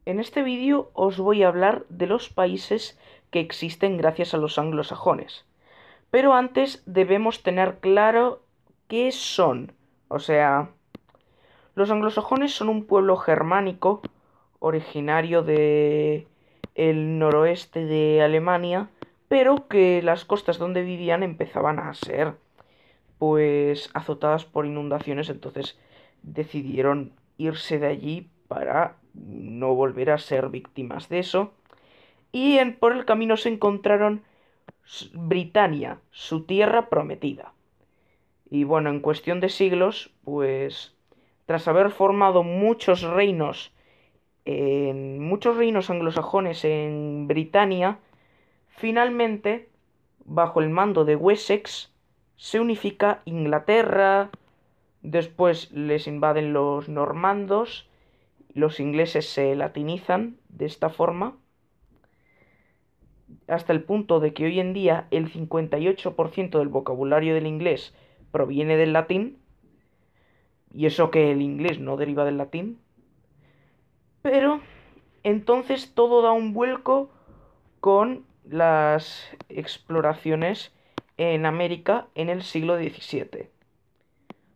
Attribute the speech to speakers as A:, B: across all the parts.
A: En este vídeo os voy a hablar de los países que existen gracias a los anglosajones. Pero antes debemos tener claro qué son. O sea, los anglosajones son un pueblo germánico originario de el noroeste de Alemania, pero que las costas donde vivían empezaban a ser pues azotadas por inundaciones, entonces decidieron irse de allí para no volver a ser víctimas de eso. Y por el camino se encontraron Britania, su tierra prometida. Y bueno, en cuestión de siglos, pues tras haber formado muchos reinos anglosajones en Britania, finalmente, bajo el mando de Wessex, se unifica Inglaterra. Después les invaden los normandos, los ingleses se latinizan de esta forma, hasta el punto de que hoy en día el 58% del vocabulario del inglés proviene del latín, y eso que el inglés no deriva del latín. Pero entonces todo da un vuelco con las exploraciones en América en el siglo XVII,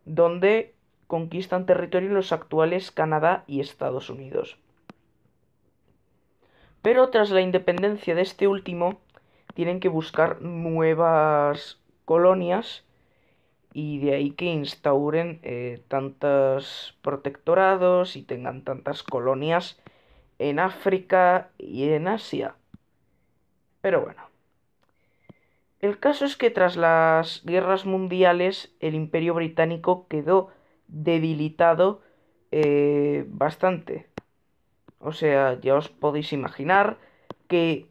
A: donde conquistan territorio los actuales Canadá y Estados Unidos. Pero tras la independencia de este último, tienen que buscar nuevas colonias y de ahí que instauren tantos protectorados y tengan tantas colonias en África y en Asia. Pero bueno, el caso es que tras las guerras mundiales el Imperio Británico quedó debilitado bastante. O sea, ya os podéis imaginar que,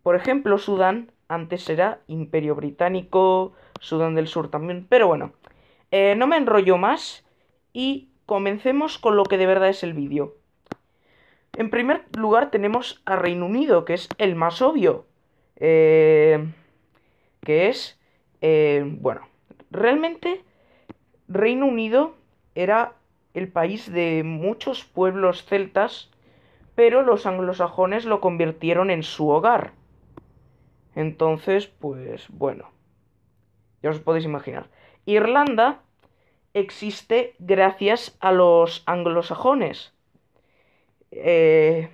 A: por ejemplo, Sudán antes era Imperio Británico, Sudán del Sur también, pero bueno, no me enrollo más y comencemos con lo que de verdad es el vídeo. En primer lugar tenemos a Reino Unido, que es el más obvio, que es, bueno, realmente Reino Unido era el país de muchos pueblos celtas, pero los anglosajones lo convirtieron en su hogar. Entonces, pues bueno, ya os podéis imaginar. Irlanda existe gracias a los anglosajones. Eh,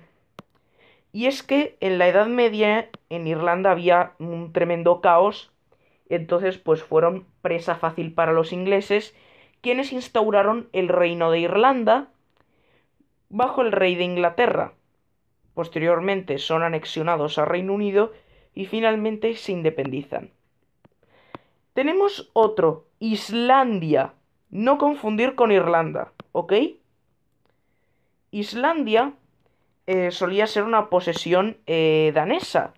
A: y es que en la Edad Media en Irlanda había un tremendo caos, entonces pues fueron presa fácil para los ingleses, quienes instauraron el Reino de Irlanda bajo el rey de Inglaterra. Posteriormente son anexionados a Reino Unido y finalmente se independizan. Tenemos otro, Islandia. No confundir con Irlanda, ¿ok? Islandia solía ser una posesión danesa,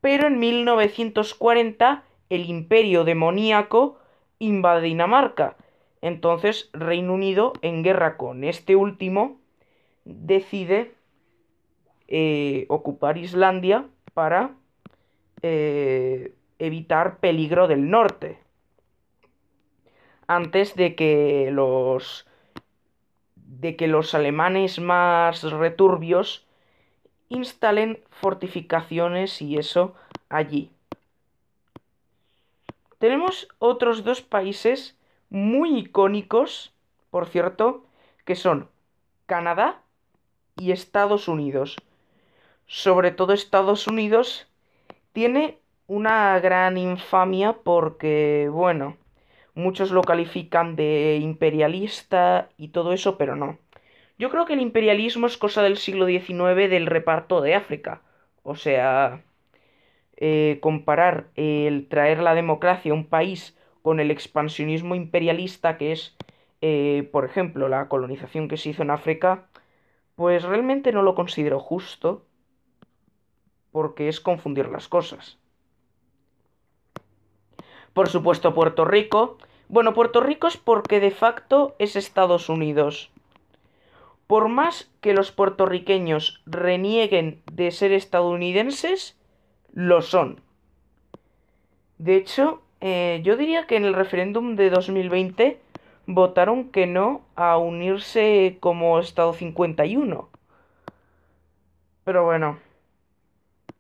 A: pero en 1940 el imperio demoníaco invade Dinamarca. Entonces Reino Unido, en guerra con este último, decide ocupar Islandia para evitar peligro del norte, antes de que los alemanes más returbios instalen fortificaciones y eso allí. Tenemos otros dos países muy icónicos, por cierto, que son Canadá y Estados Unidos. Sobre todo Estados Unidos tiene una gran infamia porque, bueno, muchos lo califican de imperialista y todo eso, pero no. Yo creo que el imperialismo es cosa del siglo XIX, del reparto de África. O sea, comparar el traer la democracia a un país con el expansionismo imperialista que es, por ejemplo, la colonización que se hizo en África, pues realmente no lo considero justo porque es confundir las cosas. Por supuesto, Puerto Rico. Bueno, Puerto Rico es porque de facto es Estados Unidos. Por más que los puertorriqueños renieguen de ser estadounidenses, lo son. De hecho, yo diría que en el referéndum de 2020 votaron que no a unirse como Estado 51. Pero bueno,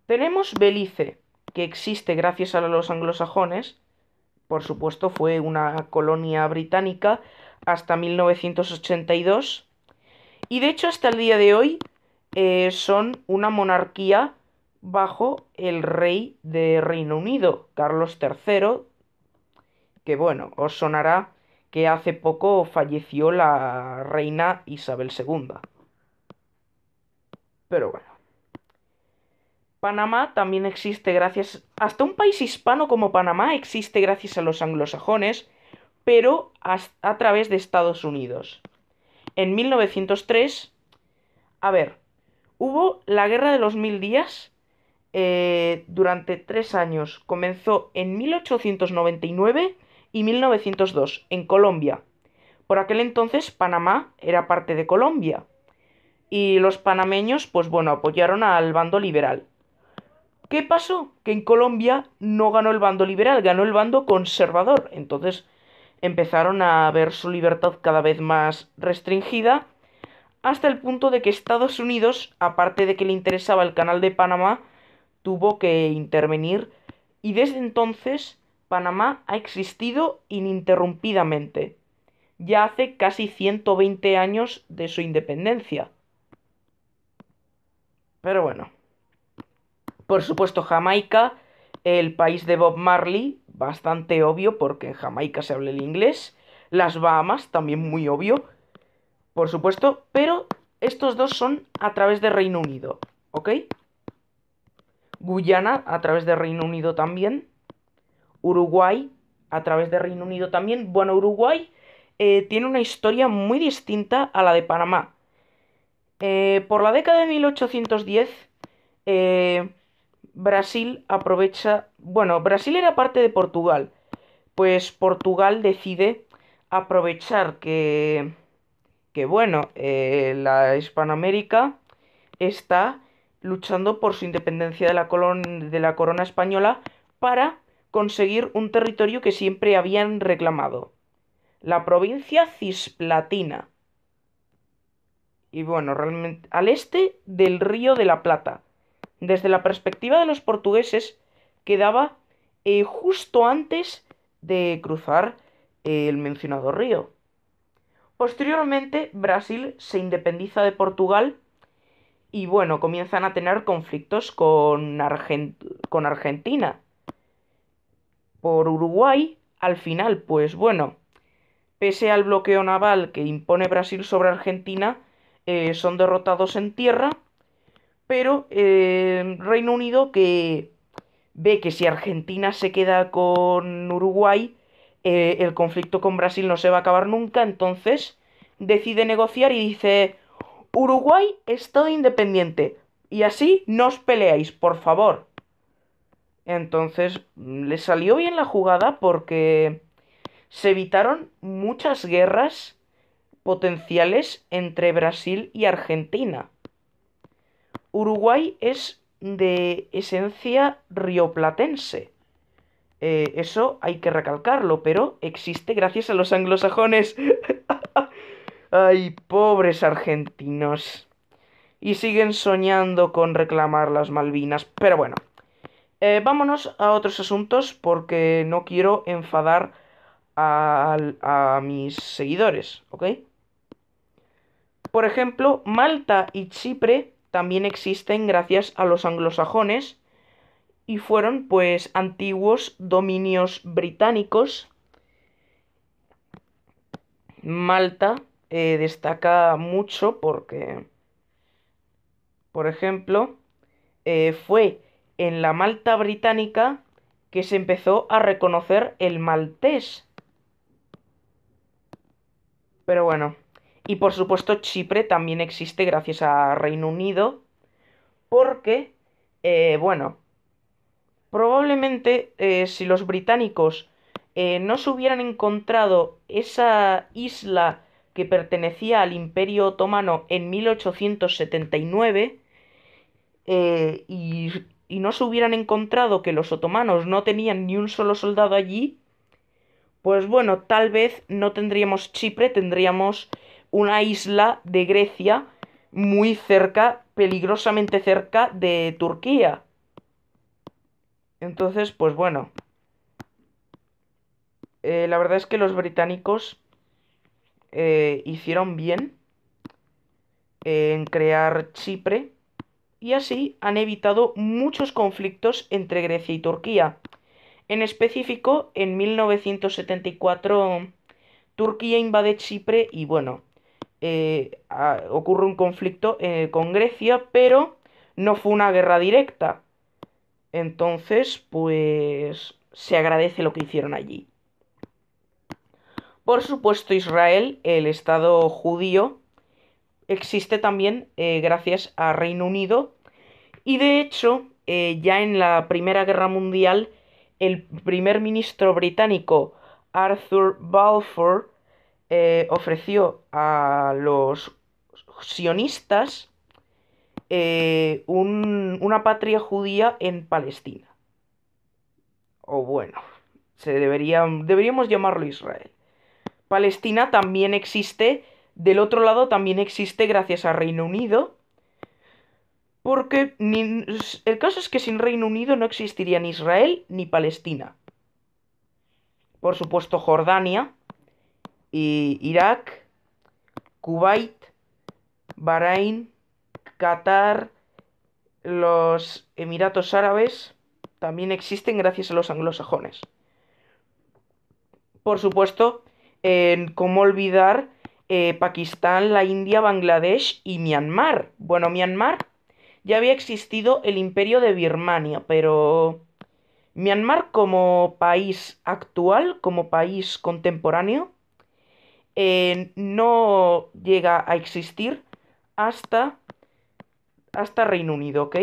A: tenemos Belice, que existe gracias a los anglosajones. Por supuesto, fue una colonia británica hasta 1982. Y de hecho, hasta el día de hoy son una monarquía bajo el rey de Reino Unido, Carlos III, que bueno, os sonará que hace poco falleció la reina Isabel II. Pero bueno. Panamá también existe gracias... Hasta un país hispano como Panamá existe gracias a los anglosajones, pero a través de Estados Unidos. En 1903, a ver, hubo la Guerra de los Mil Días durante 3 años. Comenzó en 1899 y 1902, en Colombia. Por aquel entonces Panamá era parte de Colombia. Y los panameños, pues bueno, apoyaron al bando liberal. ¿Qué pasó? Que en Colombia no ganó el bando liberal, ganó el bando conservador. Entonces empezaron a ver su libertad cada vez más restringida, hasta el punto de que Estados Unidos, aparte de que le interesaba el canal de Panamá, tuvo que intervenir y desde entonces Panamá ha existido ininterrumpidamente. Ya hace casi 120 años de su independencia. Pero bueno. Por supuesto, Jamaica, el país de Bob Marley, bastante obvio porque en Jamaica se habla el inglés. Las Bahamas, también muy obvio, por supuesto, pero estos dos son a través de Reino Unido, ¿ok? Guyana, a través de Reino Unido también. Uruguay, a través de Reino Unido también. Bueno, Uruguay tiene una historia muy distinta a la de Panamá. Por la década de 1810, Brasil aprovecha... Bueno, Brasil era parte de Portugal. Pues Portugal decide aprovechar que bueno, la Hispanoamérica está luchando por su independencia de de la corona española para conseguir un territorio que siempre habían reclamado, la provincia Cisplatina. Y bueno, realmente al este del Río de la Plata. Desde la perspectiva de los portugueses, quedaba justo antes de cruzar el mencionado río. Posteriormente, Brasil se independiza de Portugal y bueno, comienzan a tener conflictos con Argentina. Por Uruguay, al final, pues bueno, pese al bloqueo naval que impone Brasil sobre Argentina, son derrotados en tierra, pero Reino Unido, que ve que si Argentina se queda con Uruguay, el conflicto con Brasil no se va a acabar nunca, entonces decide negociar y dice: Uruguay, Estado independiente, y así no os peleáis, por favor. Entonces le salió bien la jugada porque se evitaron muchas guerras potenciales entre Brasil y Argentina. Uruguay es de esencia rioplatense. Eso hay que recalcarlo, pero existe gracias a los anglosajones. Ay, pobres argentinos. Y siguen soñando con reclamar las Malvinas. Pero bueno, vámonos a otros asuntos porque no quiero enfadar a mis seguidores, ¿ok? Por ejemplo, Malta y Chipre también existen gracias a los anglosajones y fueron pues antiguos dominios británicos. Malta destaca mucho porque, por ejemplo, fue en la Malta británica que se empezó a reconocer el maltés. Pero bueno, y por supuesto Chipre también existe gracias a Reino Unido porque, bueno, probablemente si los británicos no se hubieran encontrado esa isla que pertenecía al Imperio Otomano en 1879 y no se hubieran encontrado que los otomanos no tenían ni un solo soldado allí, pues bueno, tal vez no tendríamos Chipre, tendríamos una isla de Grecia muy cerca, peligrosamente cerca de Turquía. Entonces, pues bueno, la verdad es que los británicos hicieron bien en crear Chipre y así han evitado muchos conflictos entre Grecia y Turquía. En específico, en 1974 Turquía invade Chipre y bueno, ocurre un conflicto con Grecia, pero no fue una guerra directa. Entonces, pues se agradece lo que hicieron allí. Por supuesto, Israel, el Estado judío, existe también gracias a Reino Unido y de hecho, ya en la Primera Guerra Mundial, el primer ministro británico Arthur Balfour ofreció a los sionistas una patria judía en Palestina. O bueno, deberíamos llamarlo Israel. Palestina también existe, del otro lado también existe gracias a Reino Unido, porque el caso es que sin Reino Unido no existiría ni Israel ni Palestina. Por supuesto, Jordania, y Irak, Kuwait, Bahrein, Qatar, los Emiratos Árabes también existen gracias a los anglosajones. Por supuesto, cómo olvidar Pakistán, la India, Bangladesh y Myanmar. Bueno, Myanmar ya había existido el imperio de Birmania, pero Myanmar como país actual, como país contemporáneo, no llega a existir hasta, hasta Reino Unido, ¿ok?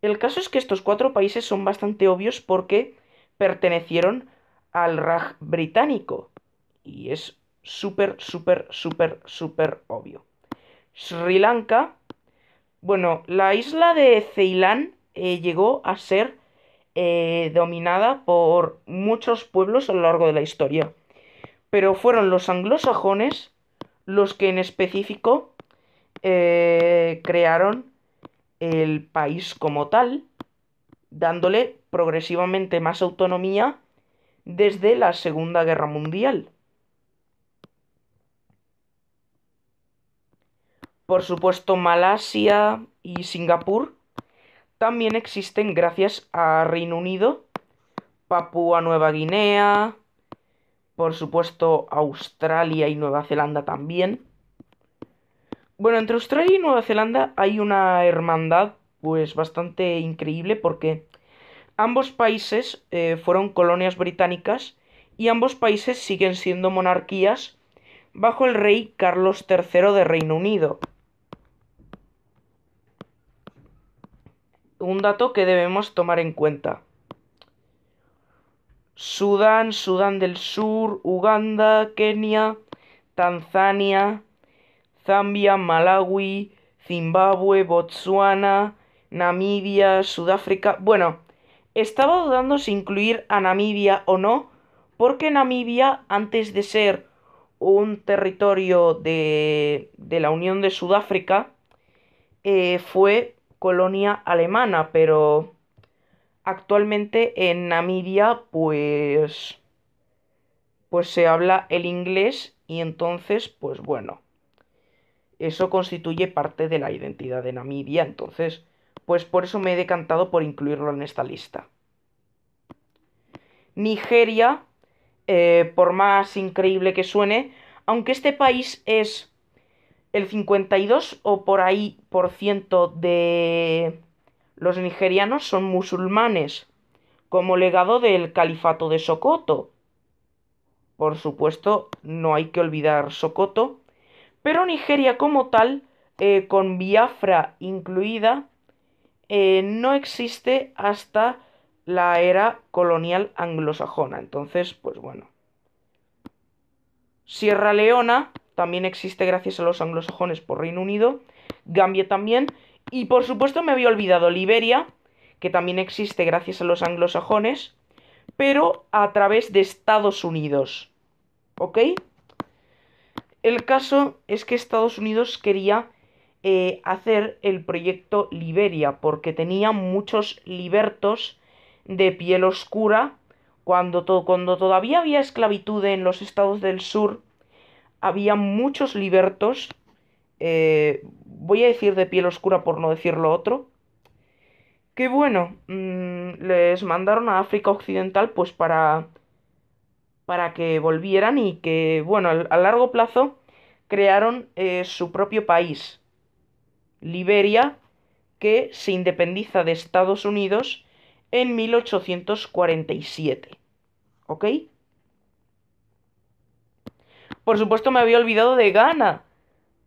A: El caso es que estos cuatro países son bastante obvios porque pertenecieron al Raj británico. Y es súper, súper, súper, súper obvio. Sri Lanka, bueno, la isla de Ceilán llegó a ser dominada por muchos pueblos a lo largo de la historia. Pero fueron los anglosajones los que en específico crearon el país como tal, dándole progresivamente más autonomía desde la Segunda Guerra Mundial. Por supuesto, Malasia y Singapur también existen gracias a Reino Unido, Papúa Nueva Guinea, por supuesto Australia y Nueva Zelanda también. Bueno, entre Australia y Nueva Zelanda hay una hermandad pues bastante increíble porque ambos países fueron colonias británicas y ambos países siguen siendo monarquías bajo el rey Carlos III de Reino Unido. Un dato que debemos tomar en cuenta. Sudán, Sudán del Sur, Uganda, Kenia, Tanzania, Zambia, Malawi, Zimbabue, Botsuana, Namibia, Sudáfrica. Bueno, estaba dudando si incluir a Namibia o no, porque Namibia, antes de ser un territorio de la Unión de Sudáfrica, fue colonia alemana, pero actualmente en Namibia, pues se habla el inglés y entonces, pues bueno, eso constituye parte de la identidad de Namibia, entonces, pues por eso me he decantado por incluirlo en esta lista. Nigeria, por más increíble que suene, aunque este país es el 52 o por ahí por ciento de los nigerianos son musulmanes, como legado del califato de Sokoto. Por supuesto, no hay que olvidar Sokoto, pero Nigeria como tal, con Biafra incluida, no existe hasta la era colonial anglosajona. Entonces, pues bueno. Sierra Leona también existe gracias a los anglosajones por Reino Unido. Gambia también. Y por supuesto me había olvidado Liberia, que también existe gracias a los anglosajones, pero a través de Estados Unidos. ¿Ok? El caso es que Estados Unidos quería hacer el proyecto Liberia porque tenía muchos libertos de piel oscura cuando todavía había esclavitud en los estados del sur. Había muchos libertos, voy a decir de piel oscura por no decir lo otro, que bueno, les mandaron a África Occidental pues para que volvieran y que, bueno, a largo plazo crearon su propio país, Liberia, que se independiza de Estados Unidos en 1847. ¿Ok? Por supuesto me había olvidado de Ghana.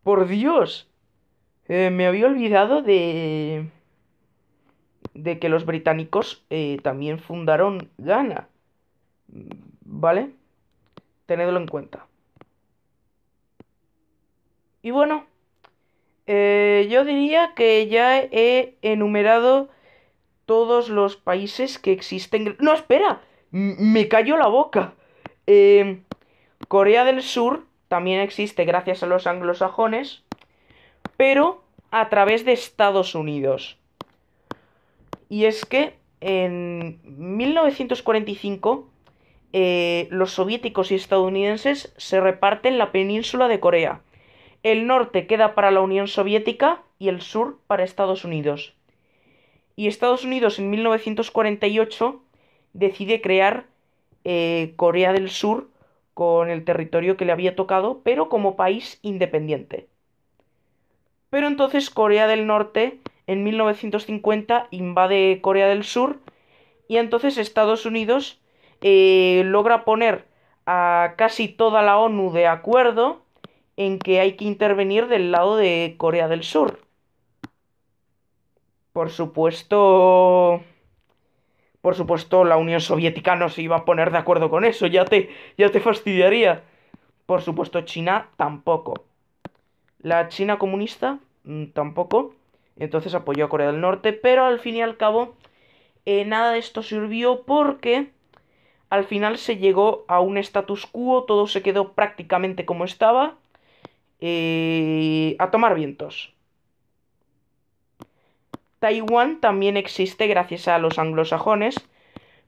A: Por Dios. Me había olvidado de que los británicos también fundaron Ghana. ¿Vale? Tenedlo en cuenta. Y bueno, yo diría que ya he enumerado todos los países que existen. No, espera, me cayó la boca. Eh, Corea del Sur también existe gracias a los anglosajones, pero a través de Estados Unidos. Y es que en 1945 los soviéticos y estadounidenses se reparten la península de Corea. El norte queda para la Unión Soviética y el sur para Estados Unidos. Y Estados Unidos en 1948 decide crear Corea del Sur con el territorio que le había tocado, pero como país independiente. Pero entonces Corea del Norte en 1950 invade Corea del Sur y entonces Estados Unidos logra poner a casi toda la ONU de acuerdo en que hay que intervenir del lado de Corea del Sur. Por supuesto, por supuesto, la Unión Soviética no se iba a poner de acuerdo con eso, ya te fastidiaría. Por supuesto, China tampoco. La China comunista tampoco. Entonces apoyó a Corea del Norte, pero al fin y al cabo nada de esto sirvió porque al final se llegó a un status quo, todo se quedó prácticamente como estaba, a tomar vientos. Taiwán también existe gracias a los anglosajones,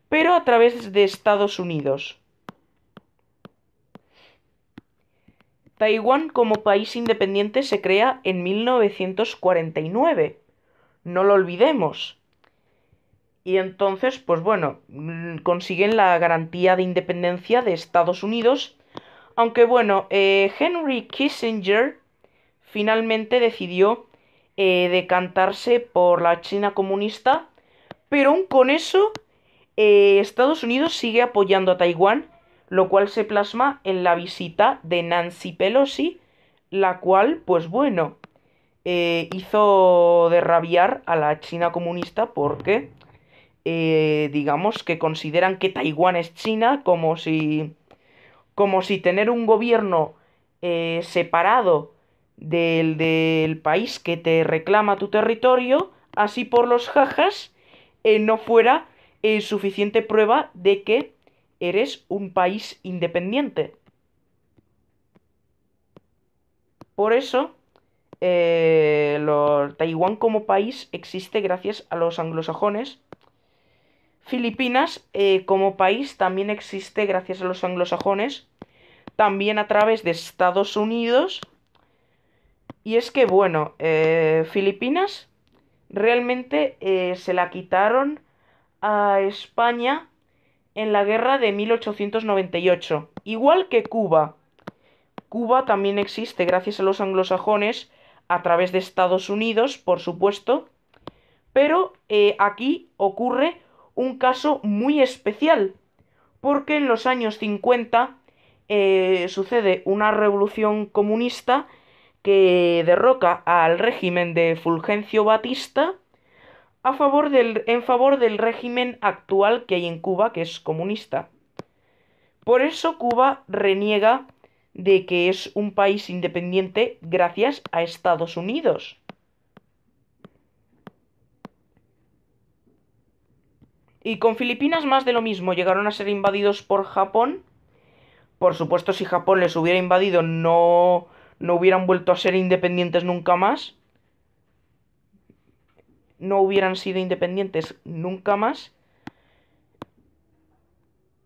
A: pero a través de Estados Unidos. Taiwán como país independiente se crea en 1949. No lo olvidemos. Y entonces, pues bueno, consiguen la garantía de independencia de Estados Unidos. Aunque bueno, Henry Kissinger finalmente decidió decantarse por la China comunista. Pero aún con eso, Estados Unidos sigue apoyando a Taiwán, lo cual se plasma en la visita de Nancy Pelosi, la cual, pues bueno, hizo de rabiar a la China comunista porque, digamos, que consideran que Taiwán es China como si tener un gobierno separado del país que te reclama tu territorio, así por los jajas, no fuera suficiente prueba de que eres un país independiente. Por eso, Taiwán como país existe gracias a los anglosajones. Filipinas como país también existe gracias a los anglosajones, también a través de Estados Unidos. Y es que, bueno, Filipinas realmente se la quitaron a España en la guerra de 1898, igual que Cuba. Cuba también existe gracias a los anglosajones, a través de Estados Unidos, por supuesto, pero aquí ocurre un caso muy especial, porque en los años 50 sucede una revolución comunista que derroca al régimen de Fulgencio Batista en favor del régimen actual que hay en Cuba, que es comunista. Por eso Cuba reniega de que es un país independiente gracias a Estados Unidos. Y con Filipinas más de lo mismo, llegaron a ser invadidos por Japón, Por supuesto, si Japón les hubiera invadido, no hubieran vuelto a ser independientes nunca más. No hubieran sido independientes nunca más.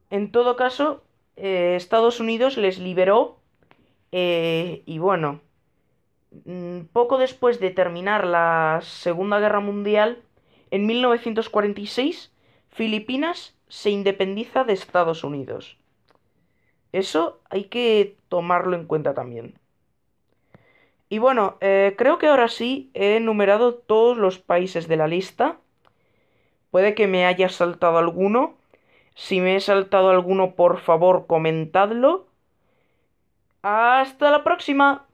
A: En todo caso, Estados Unidos les liberó y bueno, poco después de terminar la Segunda Guerra Mundial, en 1946, Filipinas se independiza de Estados Unidos. Eso hay que tomarlo en cuenta también. Y bueno, creo que ahora sí he enumerado todos los países de la lista. Puede que me haya saltado alguno. Si me he saltado alguno, por favor, comentadlo. Hasta la próxima.